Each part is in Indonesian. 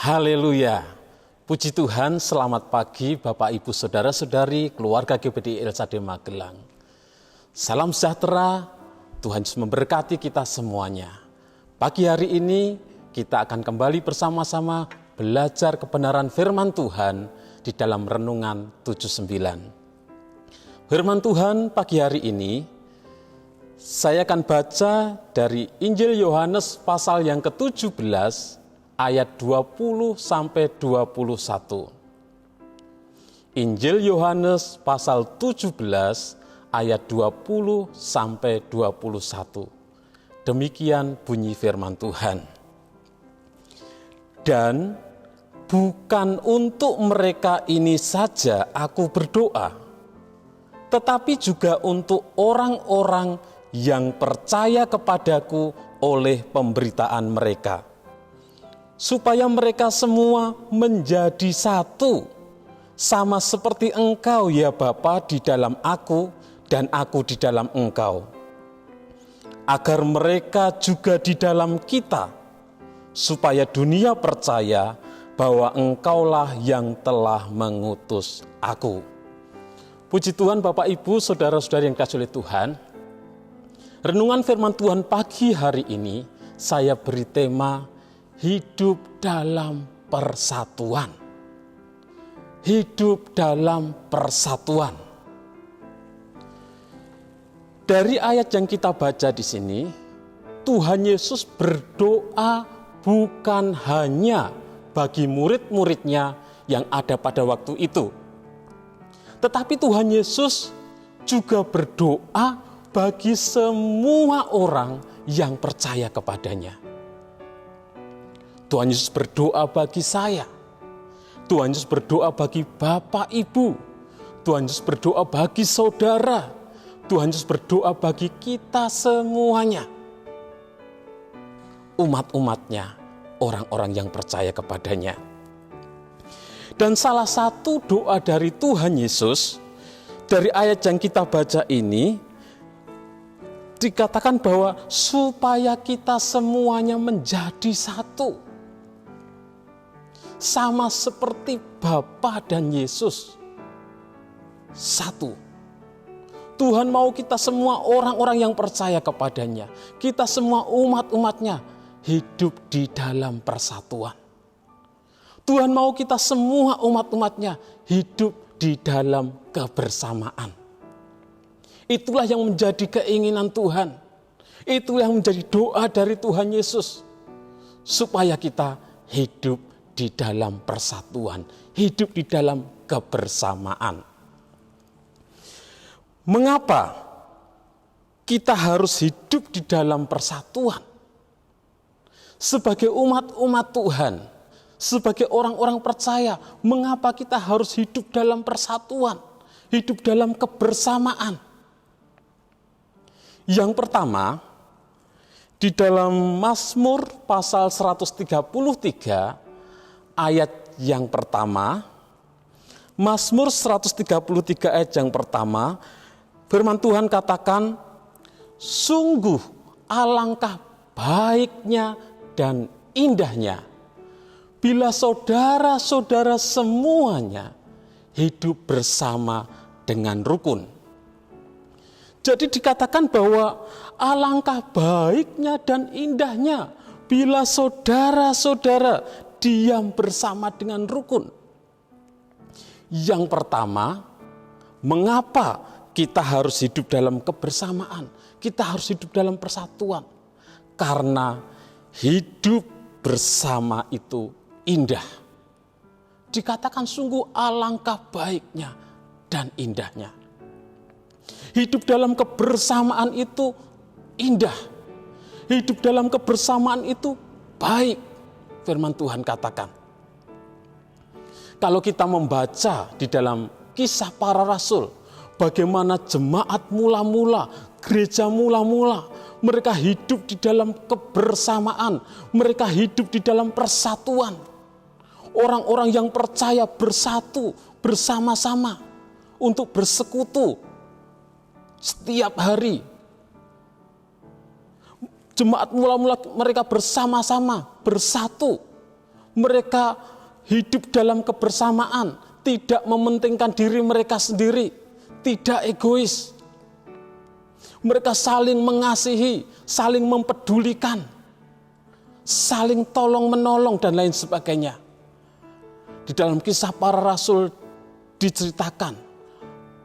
Haleluya. Puji Tuhan, selamat pagi Bapak Ibu Saudara-saudari keluarga GBDI LSD Magelang. Salam sejahtera, Tuhan Yesus memberkati kita semuanya. Pagi hari ini kita akan kembali bersama-sama belajar kebenaran firman Tuhan di dalam Renungan 79. Firman Tuhan pagi hari ini saya akan baca dari Injil Yohanes pasal yang ke-17 ayat 20 sampai 21. Injil Yohanes pasal 17 ayat 20 sampai 21. Demikian bunyi firman Tuhan. Dan bukan untuk mereka ini saja aku berdoa, tetapi juga untuk orang-orang yang percaya kepadaku oleh pemberitaan mereka, supaya mereka semua menjadi satu, sama seperti Engkau ya Bapa di dalam aku dan aku di dalam Engkau, agar mereka juga di dalam kita, supaya dunia percaya bahwa Engkaulah yang telah mengutus aku. Puji Tuhan Bapak Ibu Saudara-saudari yang dikasihi oleh Tuhan. Renungan firman Tuhan pagi hari ini saya beri tema hidup dalam persatuan. Hidup dalam persatuan. Dari ayat yang kita baca di sini, Tuhan Yesus berdoa bukan hanya bagi murid-muridnya yang ada pada waktu itu, tetapi Tuhan Yesus juga berdoa bagi semua orang yang percaya kepadanya. Tuhan Yesus berdoa bagi saya. Tuhan Yesus berdoa bagi Bapak Ibu. Tuhan Yesus berdoa bagi saudara. Tuhan Yesus berdoa bagi kita semuanya. Umat-umatnya, orang-orang yang percaya kepadanya. Dan salah satu doa dari Tuhan Yesus, dari ayat yang kita baca ini, dikatakan bahwa supaya kita semuanya menjadi satu. Sama seperti Bapa dan Yesus satu. Tuhan mau kita semua orang-orang yang percaya kepadanya, kita semua umat-umatnya hidup di dalam persatuan. Tuhan mau kita semua umat-umatnya hidup di dalam kebersamaan. Itulah yang menjadi keinginan Tuhan. Itulah yang menjadi doa dari Tuhan Yesus. Supaya kita hidup di dalam persatuan, hidup di dalam kebersamaan. Mengapa kita harus hidup di dalam persatuan? Sebagai umat-umat Tuhan, sebagai orang-orang percaya, mengapa kita harus hidup dalam persatuan, hidup dalam kebersamaan? Yang pertama, di dalam Mazmur pasal 133 ayat yang pertama, Mazmur 133 ayat yang pertama, firman Tuhan katakan, sungguh alangkah baiknya dan indahnya bila saudara-saudara semuanya hidup bersama dengan rukun. Jadi dikatakan bahwa alangkah baiknya dan indahnya bila saudara-saudara diam bersama dengan rukun. Yang pertama, mengapa kita harus hidup dalam kebersamaan? Kita harus hidup dalam persatuan. Karena hidup bersama itu indah. Dikatakan sungguh alangkah baiknya dan indahnya. Hidup dalam kebersamaan itu indah. Hidup dalam kebersamaan itu baik. Firman Tuhan katakan. Kalau kita membaca di dalam Kisah Para Rasul, bagaimana jemaat mula-mula, gereja mula-mula, mereka hidup di dalam kebersamaan, mereka hidup di dalam persatuan. Orang-orang yang percaya bersatu, bersama-sama, untuk bersekutu setiap hari. Jemaat mula-mula mereka bersama-sama, bersatu. Mereka hidup dalam kebersamaan, tidak mementingkan diri mereka sendiri, tidak egois. Mereka saling mengasihi, saling mempedulikan, saling tolong-menolong dan lain sebagainya. Di dalam Kisah Para Rasul diceritakan,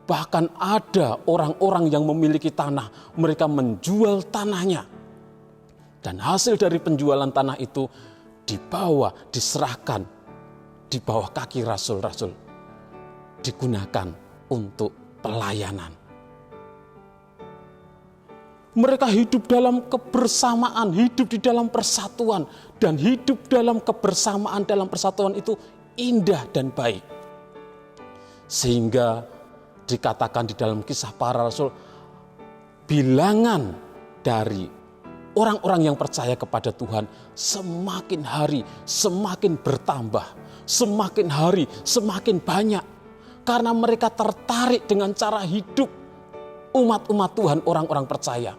bahkan ada orang-orang yang memiliki tanah, mereka menjual tanahnya. Dan hasil dari penjualan tanah itu dibawa, diserahkan di bawah kaki rasul-rasul, digunakan untuk pelayanan. Mereka hidup dalam kebersamaan, hidup di dalam persatuan, dan hidup dalam kebersamaan dalam persatuan itu indah dan baik. Sehingga dikatakan di dalam Kisah Para Rasul, bilangan dari orang-orang yang percaya kepada Tuhan semakin hari semakin bertambah, semakin hari semakin banyak. Karena mereka tertarik dengan cara hidup umat-umat Tuhan, orang-orang percaya.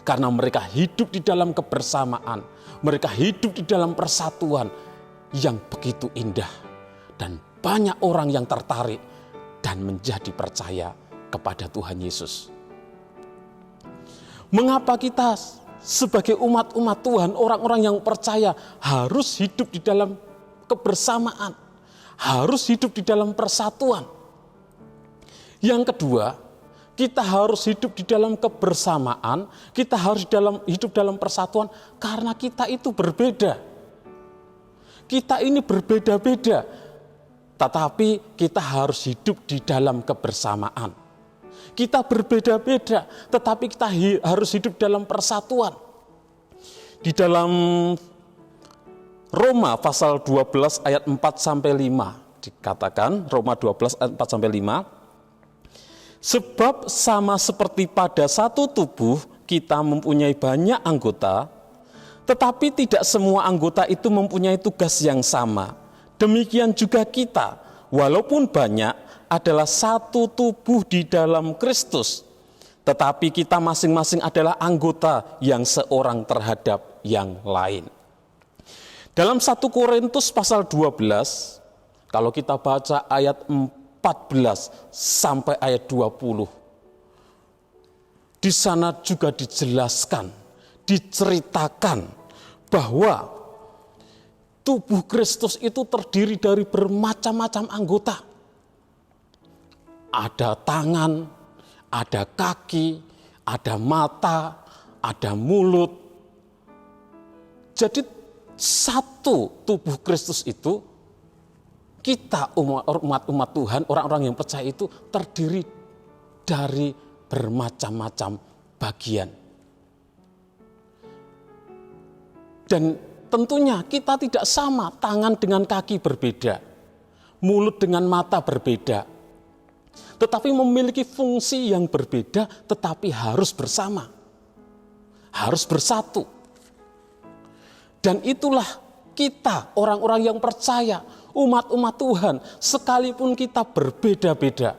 Karena mereka hidup di dalam kebersamaan, mereka hidup di dalam persatuan yang begitu indah. Dan banyak orang yang tertarik dan menjadi percaya kepada Tuhan Yesus. Mengapa kita sebagai umat-umat Tuhan, orang-orang yang percaya harus hidup di dalam kebersamaan, harus hidup di dalam persatuan? Yang kedua, kita harus hidup di dalam kebersamaan, kita harus hidup dalam persatuan karena kita itu berbeda. Kita ini berbeda-beda, tetapi kita harus hidup di dalam kebersamaan. Kita berbeda-beda, tetapi kita harus hidup dalam persatuan. Di dalam Roma pasal 12 ayat 4-5 dikatakan, Roma 12 ayat 4-5, sebab sama seperti pada satu tubuh kita mempunyai banyak anggota, tetapi tidak semua anggota itu mempunyai tugas yang sama. Demikian juga kita, walaupun banyak, adalah satu tubuh di dalam Kristus, tetapi kita masing-masing adalah anggota yang seorang terhadap yang lain. Dalam 1 Korintus pasal 12, kalau kita baca ayat 14 sampai ayat 20. Di sana juga dijelaskan, diceritakan bahwa tubuh Kristus itu terdiri dari bermacam-macam anggota. Ada tangan, ada kaki, ada mata, ada mulut. Jadi satu tubuh Kristus itu, kita umat-umat Tuhan, orang-orang yang percaya itu terdiri dari bermacam-macam bagian. Dan tentunya kita tidak sama, tangan dengan kaki berbeda, mulut dengan mata berbeda. Tetapi memiliki fungsi yang berbeda, tetapi harus bersama, harus bersatu. Dan itulah kita, orang-orang yang percaya, umat-umat Tuhan, sekalipun kita berbeda-beda,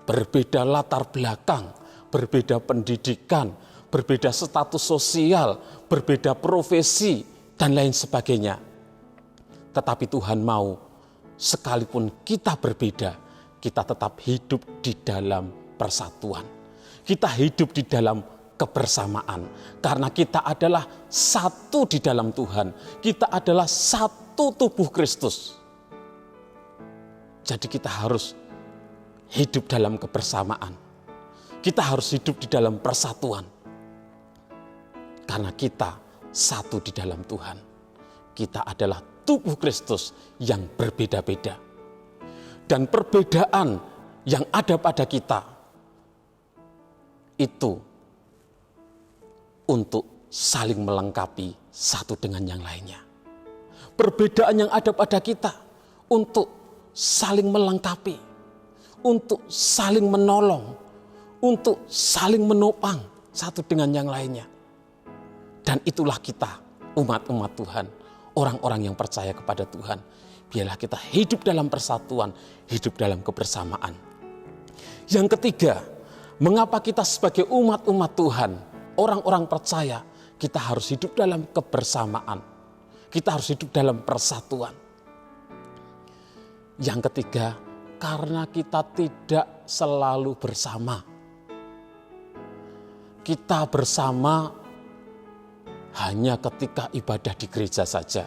berbeda latar belakang, berbeda pendidikan, berbeda status sosial, berbeda profesi, dan lain sebagainya. Tetapi Tuhan mau, sekalipun kita berbeda, kita tetap hidup di dalam persatuan. Kita hidup di dalam kebersamaan. Karena kita adalah satu di dalam Tuhan. Kita adalah satu tubuh Kristus. Jadi kita harus hidup dalam kebersamaan. Kita harus hidup di dalam persatuan. Karena kita satu di dalam Tuhan. Kita adalah tubuh Kristus yang berbeda-beda. Dan perbedaan yang ada pada kita itu untuk saling melengkapi satu dengan yang lainnya. Perbedaan yang ada pada kita untuk saling melengkapi, untuk saling menolong, untuk saling menopang satu dengan yang lainnya. Dan itulah kita, umat-umat Tuhan, orang-orang yang percaya kepada Tuhan. Biarlah kita hidup dalam persatuan, hidup dalam kebersamaan. Yang ketiga, mengapa kita sebagai umat-umat Tuhan, orang-orang percaya, kita harus hidup dalam kebersamaan. Kita harus hidup dalam persatuan. Yang ketiga, karena kita tidak selalu bersama. Kita bersama hanya ketika ibadah di gereja saja.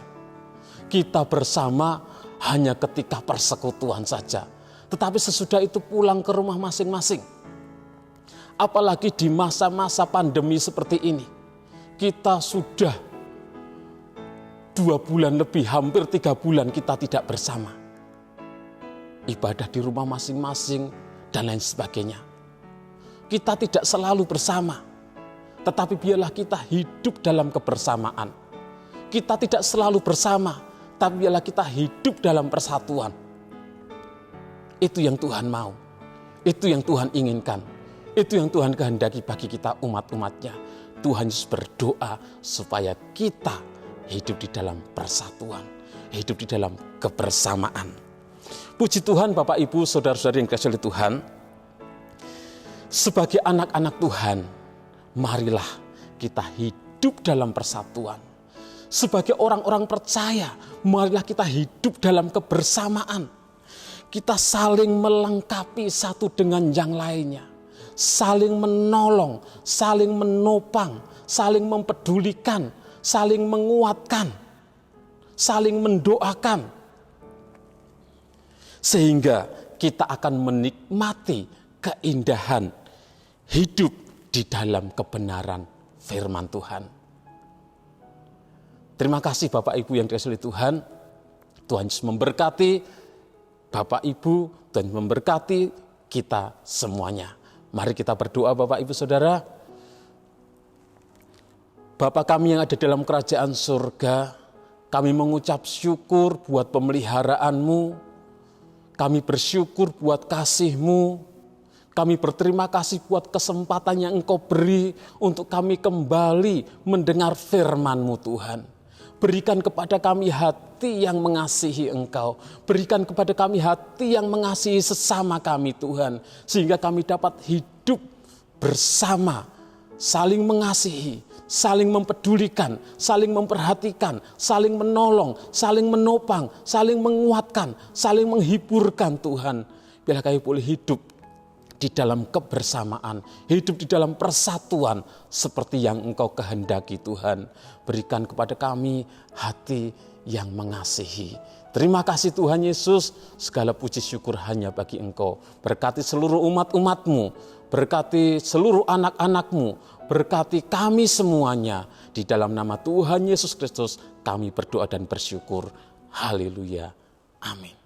Kita bersama hanya ketika persekutuan saja. Tetapi sesudah itu pulang ke rumah masing-masing. Apalagi di masa-masa pandemi seperti ini. Kita sudah 2 bulan lebih, hampir 3 bulan kita tidak bersama. Ibadah di rumah masing-masing dan lain sebagainya. Kita tidak selalu bersama. Tetapi biarlah kita hidup dalam kebersamaan. Kita tidak selalu bersama, tapi biarlah kita hidup dalam persatuan. Itu yang Tuhan mau. Itu yang Tuhan inginkan. Itu yang Tuhan kehendaki bagi kita umat-umatnya. Tuhan Yesus berdoa supaya kita hidup di dalam persatuan. Hidup di dalam kebersamaan. Puji Tuhan Bapak Ibu, saudara-saudari yang dikasihi oleh Tuhan. Sebagai anak-anak Tuhan, marilah kita hidup dalam persatuan. Sebagai orang-orang percaya, marilah kita hidup dalam kebersamaan. Kita saling melengkapi satu dengan yang lainnya. Saling menolong, saling menopang, saling mempedulikan, saling menguatkan, saling mendoakan. Sehingga kita akan menikmati keindahan hidup di dalam kebenaran firman Tuhan. Terima kasih Bapak Ibu yang dikasihi Tuhan. Tuhan Yesus memberkati Bapak Ibu dan memberkati kita semuanya. Mari kita berdoa Bapak Ibu Saudara. Bapa kami yang ada dalam kerajaan surga, kami mengucap syukur buat pemeliharaan-Mu. Kami bersyukur buat kasih-Mu. Kami berterima kasih buat kesempatan yang Engkau beri untuk kami kembali mendengar firman-Mu Tuhan. Berikan kepada kami hati yang mengasihi Engkau. Berikan kepada kami hati yang mengasihi sesama kami Tuhan. Sehingga kami dapat hidup bersama, saling mengasihi, saling mempedulikan, saling memperhatikan, saling menolong, saling menopang, saling menguatkan, saling menghiburkan Tuhan. Biarlah kami boleh hidup di dalam kebersamaan, hidup di dalam persatuan seperti yang Engkau kehendaki Tuhan. Berikan kepada kami hati yang mengasihi. Terima kasih Tuhan Yesus, segala puji syukur hanya bagi Engkau. Berkati seluruh umat-umat-Mu, berkati seluruh anak-anak-Mu, berkati kami semuanya. Di dalam nama Tuhan Yesus Kristus kami berdoa dan bersyukur. Haleluya. Amin.